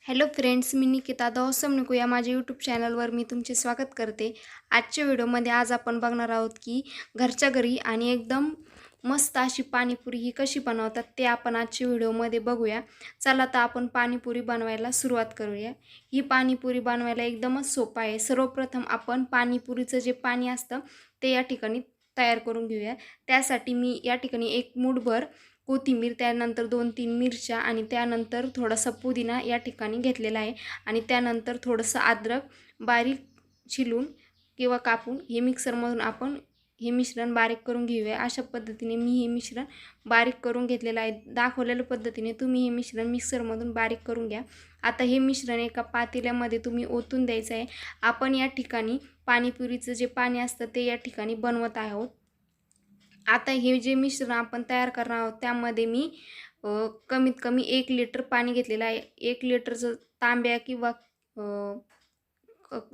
Hello friends, मी Nikita the awesome Niku या माझ्या यूट्यूब चॅनलवर मी तुमचे स्वागत करते। आजच्या व्हिडिओमध्ये आज आपण बघणार आहोत की घरच्या घरी आणि एकदम मस्त अशी पाणीपुरी ही कशी बनवतात ते आपण आजच्या व्हिडिओमध्ये बघूया। चला तर आपण पाणीपुरी बनवायला सुरुवात करूया। ही पाणीपुरी बनवायला एकदमच सोपं आहे। सर्वप्रथम आपण पाणीपुरीचं जे पाणी असतं ते या ठिकाणी तयार करून घेऊया। त्यासाठी मी या ठिकाणी एक मूठभर कोथिंबीर, त्यानंतर 2-3 मिरच्या आणि त्यानंतर थोडासा पुदिना या ठिकाणी घेतलेला आहे आणि त्यानंतर थोडंसं अद्रक बारीक चिरून किंवा कापून हे मिक्सरमधून आपण हे मिश्रण बारीक करून घेऊया। अशा पद्धतीने मी हे मिश्रण बारीक करून घेतलेलं आहे। दाखवलेल्या पद्धतीने तुम्ही हे मिश्रण मिक्सरमधून बारीक करून घ्या। आता हे मिश्रण एका पातेल्यामध्ये तुम्ही ओतून द्यायचं आहे। आपण या ठिकाणी पाणीपुरीचं जे पाणी असतं ते या ठिकाणी बनवत आहोत। आता हे जे मिश्रण आपण तयार करणार आहोत त्यामध्ये मी कमीत कमी 1 लिटर पाणी घेतलेलं आहे। 1 लिटरचं तांब्या किंवा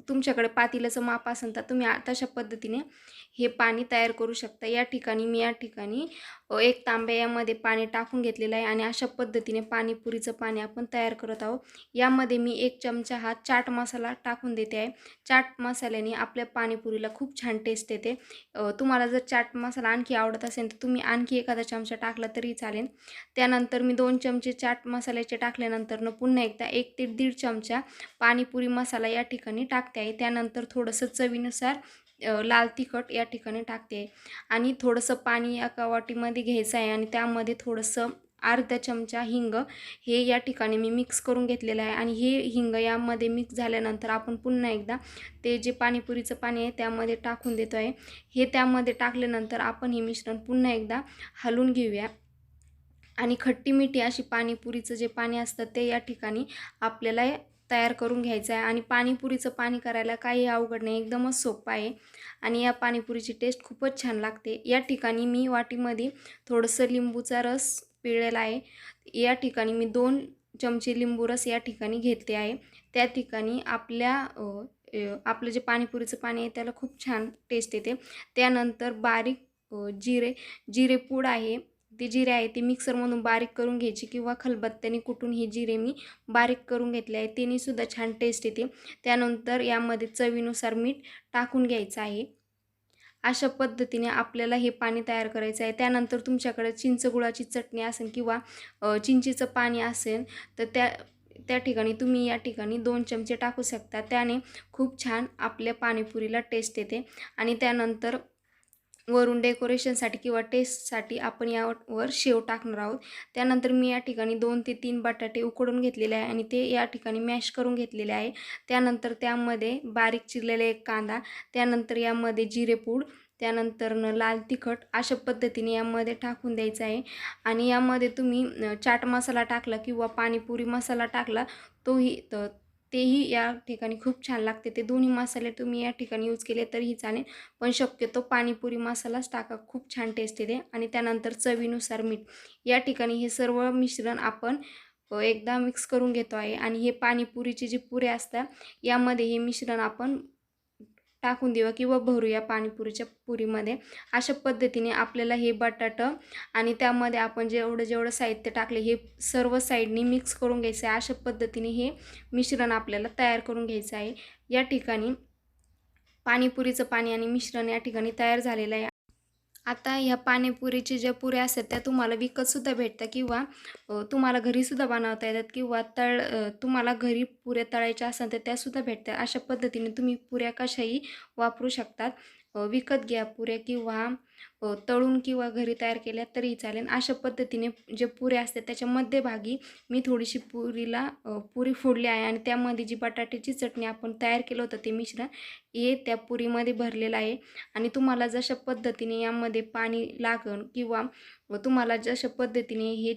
तुमच्याकडे पातेल्याचं माप असेल तर तुम्ही तशा पद्धतीने हे पाणी तयार करू शकता। या ठिकाणी मी एक तांब्या यामध्ये पाणी टाकून घेतलेलं आहे आणि अशा पद्धतीने पाणीपुरीचं पाणी आपण तयार करत आहोत। यामध्ये मी 1 चमचा हा चाट मसाला टाकून देते आहे। चाट मसाल्याने आपल्या पाणीपुरीला खूप छान टेस्ट येते। तुम्हाला जर चाट मसाला आणखी आवडत असेल तर तुम्ही आणखी एखादा चमचा टाकला तरी चालेल। त्यानंतर मी 2 चमचे चाट मसाल्याचे टाकल्यानंतर पुन्हा एकदा 1 ते 1.5 चमचा पाणीपुरी मसाला या ठिकाणी टाकते आहे। त्यानंतर थोडंसं चवीनुसार लाल तिखट या ठिकाणी टाकते आहे आणि थोडंसं पाणी एका वाटीमध्ये घ्यायचं आहे आणि त्यामध्ये थोडंसं अर्धा चमचा हिंग हे या ठिकाणी मी मिक्स करून घेतलेलं आहे आणि हे हिंग यामध्ये मिक्स झाल्यानंतर आपण पुन्हा एकदा ते जे पाणीपुरीचं पाणी आहे त्यामध्ये टाकून देतो आहे। हे त्यामध्ये टाकल्यानंतर आपण हे मिश्रण पुन्हा एकदा हलवून घेऊया आणि खट्टी मिठी अशी पाणीपुरीचं जे पाणी असतं ते या ठिकाणी आपल्याला तयार करून घ्यायचं आहे। आणि पाणीपुरीचं पाणी करायला काही अवघड नाही, एकदमच सोपं आहे आणि या पाणीपुरीची टेस्ट खूपच छान लागते। या ठिकाणी मी वाटीमध्ये थोडंसं लिंबूचा रस पिळलेला आहे। या ठिकाणी मी 2 चमचे लिंबू रस या ठिकाणी घेतले आहे। त्या ठिकाणी आपलं जे पाणीपुरीचं पाणी आहे त्याला खूप छान टेस्ट येते। त्यानंतर बारीक जिरे पूड आहे, ते जिरे आहे ते मिक्सरमधून बारीक करून घ्यायची किंवा खलबत्त्याने कुटून हे जिरे मी बारीक करून घेतले आहे, त्याने सुद्धा छान टेस्ट येते। त्यानंतर यामध्ये चवीनुसार मीठ टाकून घ्यायचं आहे। अशा पद्धतीने आपल्याला हे पाणी तयार करायचं आहे। त्यानंतर तुमच्याकडे चिंचगुळाची चटणी असेल किंवा चिंचेचं पाणी असेल तर त्या ठिकाणी तुम्ही या ठिकाणी 2 चमचे टाकू शकता। त्याने खूप छान आपल्या पाणीपुरीला टेस्ट येते। आणि त्यानंतर वरून डेकोरेशनसाठी किंवा टेस्टसाठी आपण यावर शेव टाकणार आहोत। त्यानंतर मी या ठिकाणी 2 ते 3 बटाटे उकडून घेतलेले आहे आणि ते या ठिकाणी मॅश करून घेतलेले आहे। त्यानंतर त्यामध्ये बारीक चिरलेला 1 कांदा, त्यानंतर यामध्ये जिरेपूड, त्यानंतर लाल तिखट अशा पद्धतीने यामध्ये टाकून द्यायचं आहे। आणि यामध्ये तुम्ही चाट मसाला टाकला किंवा पाणीपुरी मसाला टाकला तेही या ठिकाणी खूप छान लागते। ते दोन्ही मसाले तुम्ही या ठिकाणी यूज केले तरीही चालेल, पण शक्यतो पाणीपुरी मसालाच टाका, खूप छान टेस्ट येते। आणि त्यानंतर चवीनुसार मीठ। या ठिकाणी हे सर्व मिश्रण आपण एकदा मिक्स करून घेतो आहे आणि हे पाणीपुरीचे जे पुऱ्या असतात यामध्ये हे मिश्रण आपण टाकून देऊया किंवा भरूया पाणीपुरीच्या पुरीमध्ये। अशा पद्धतीने आपल्याला हे बटाटा आणि त्यामध्ये आपण जेवढं साहित्य टाकले हे सर्व साईडनी मिक्स करून घ्यायचं आहे। अशा पद्धतीने हे मिश्रण आपल्याला तयार करून घ्यायचं आहे। या ठिकाणी पाणीपुरीचं पाणी आणि मिश्रण या ठिकाणी तयार झालेलं आहे। आता ह्या पाणीपुरीचे ज्या पुऱ्या असतात त्या तुम्हाला विकतसुद्धा भेटतात किंवा तुम्हाला घरीसुद्धा बनवता येतात किंवा तुम्हाला घरी पुऱ्या तळायच्या असेल तर त्यासुद्धा भेटतात। अशा पद्धतीने तुम्ही पुऱ्या कशाही वापरू शकतात। विकत घ्या पुऱ्या किंवा तळून किंवा घरी तयार केल्या तरीही चालेल। अशा पद्धतीने जे पुऱ्या असतात त्याच्या मध्यभागी मी थोडीशी पुरी फोडली आहे आणि त्यामध्ये जी बटाट्याची चटणी आपण तयार केलं होतं ते मिश्रण हे त्या पुरीमध्ये भरलेलं आहे। आणि तुम्हाला जशा पद्धतीने यामध्ये पाणी लागेल किंवा तुम्हाला जशा पद्धतीने हे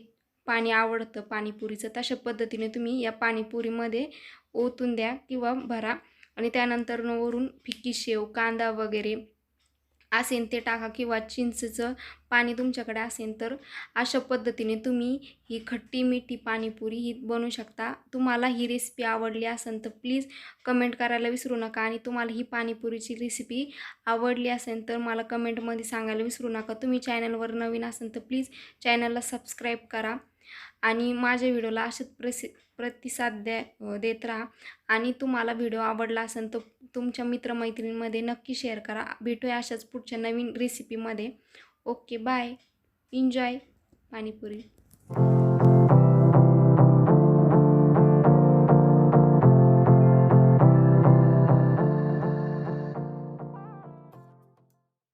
पाणी आवडतं पाणीपुरीचं तशा पद्धतीने तुम्ही या पाणीपुरीमध्ये ओतून द्या किंवा भरा। आणि त्यानंतर वरून फिक्की शेव, कांदा वगैरे असेल ते टाका किंवा चिंचेचं पाणी तुमच्याकडे असेल तर अशा पद्धतीने तुम्ही ही खट्टी मिठी पाणीपुरी ही बनवू शकता। तुम्हाला ही रेसिपी आवडली असेल तर प्लीज कमेंट करायला विसरू नका आणि तुम्हाला ही पाणीपुरीची रेसिपी आवडली असेल तर मला कमेंटमध्ये सांगायला विसरू नका। तुम्ही चॅनलवर नवीन असेल तर प्लीज चॅनलला सबस्क्राईब करा आणि माझ्या व्हिडिओला अशाच प्रतिसाद देत राहा आणि तुम्हाला व्हिडिओ आवडला असेल तर तुमच्या मित्रमैत्रिणींमध्ये नक्की शेअर करा. भेटूया अशाच पुढच्या नवीन रेसिपीमध्ये. Okay bye. एन्जॉय पाणीपुरी.